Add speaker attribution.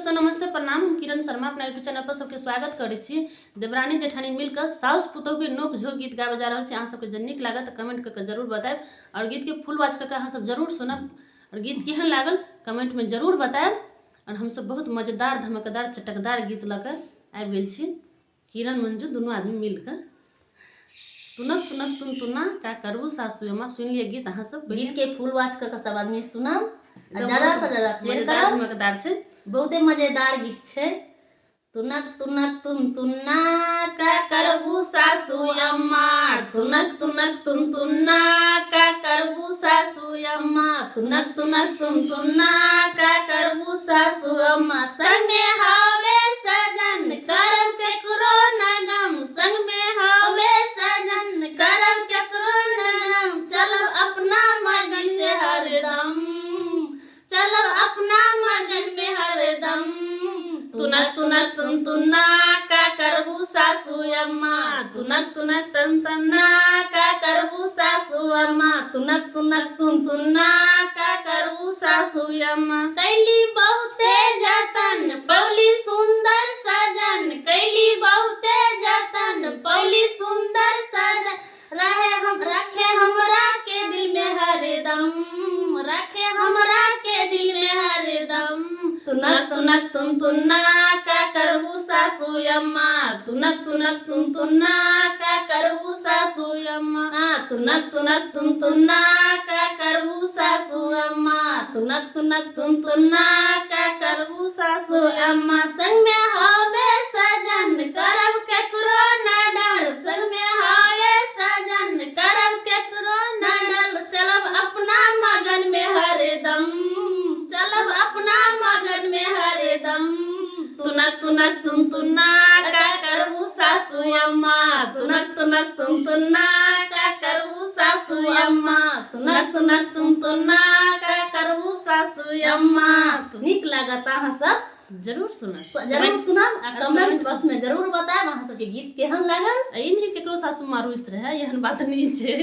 Speaker 1: नमस्कार नमस्ते प्रणाम। हम किरण शर्मा अपना यूट्यूब चैनल पर सबके स्वागत करै छी। देवरानी जेठानी मिलकर साउस पुतोह के नोक झोंक गीत गावे जा रहल छी। अहाँ सबके जब नीक लागत कमेंट करके जरूर बताएब और गीत के फुल वॉच करके अहाँ सब जरूर सुनब और गीत केहन लागल कमेंट में जरूर बताएब। और हम सब बहुत मजेदार धमाकेदार चटकदार गीत लकर आबि गेल छी। किरण मंजू दोनों आदमी मिलकर तुनक तुनक तुन तुना का करबू सासु अम्मा। सुन लिए गीत अहाँ सब
Speaker 2: गीत के फुल वॉच करके सब आदमी सुनब, ज्यादा से ज्यादा शेयर करब।
Speaker 1: धमाकेदार छै,
Speaker 2: बहुते मजेदार गीत छै। तुनक तुनक तुन तुन्ना का करबू सासु अम्मा, तुनक तुनक तुन तुन्ना का करबू सासु अम्मा, तुनक तुनक तुन तुन्ना का करबू सासु अम्मा। संग में हवे सजन करब केकरो न गम, संग में हवे सजन करब केकरो न गम। चलब अपना मर्जी से हरदम, चलब अपना मर्जी से हरदम। तुनक तुनक तुन तुन्ना का करबू सासु अम्मा, तुनक तुनक तुन तुन्ना का करबू सासु अम्मा, तुनक तुनक तुन तुन्ना का करबू सासु अम्मा। कैली बहुते जतन पौली सुंदर सजन, कैली बहुते जतन पौली सुंदर सजन। रखे हमरा के दिल में हरदम, रखे हमरा के दिल में हरदम। तुनक तुनक तुन तुन्ना का करबू सासु अम्मा, तुनक तुनक तुन तुन्ना का करबू सासु अम्मा, तुनक तुनक तुन तुन्ना का करबू सासु अम्मा, तुनक तुनक तुन तुन्ना का करबू सासु अम्मा। संग में हवे सजन करब केकरो न डर, संग में हवे सजन करब केकरो न डर। चलब अपना मगन में हरदम, चलब अपना मगन में हरदम। तुनक तुनक तुन तुन्ना का करबू सासु अम्मा, तुनक तुनक तुन तुन्ना का करबू सासु अम्मा, तुनक तुनक तुन तुन्ना का करबू सासु अम्मा। नीक लागत अहाँ सब
Speaker 1: जरूर सुनब,
Speaker 2: जरूर सुनब आ कमेंट बॉक्स में जरूर बताएब अहाँ सबके गीत केहन लागल।
Speaker 1: ई नहीं केकरो सासु मारू इस तरह एहन बात नहीं छै।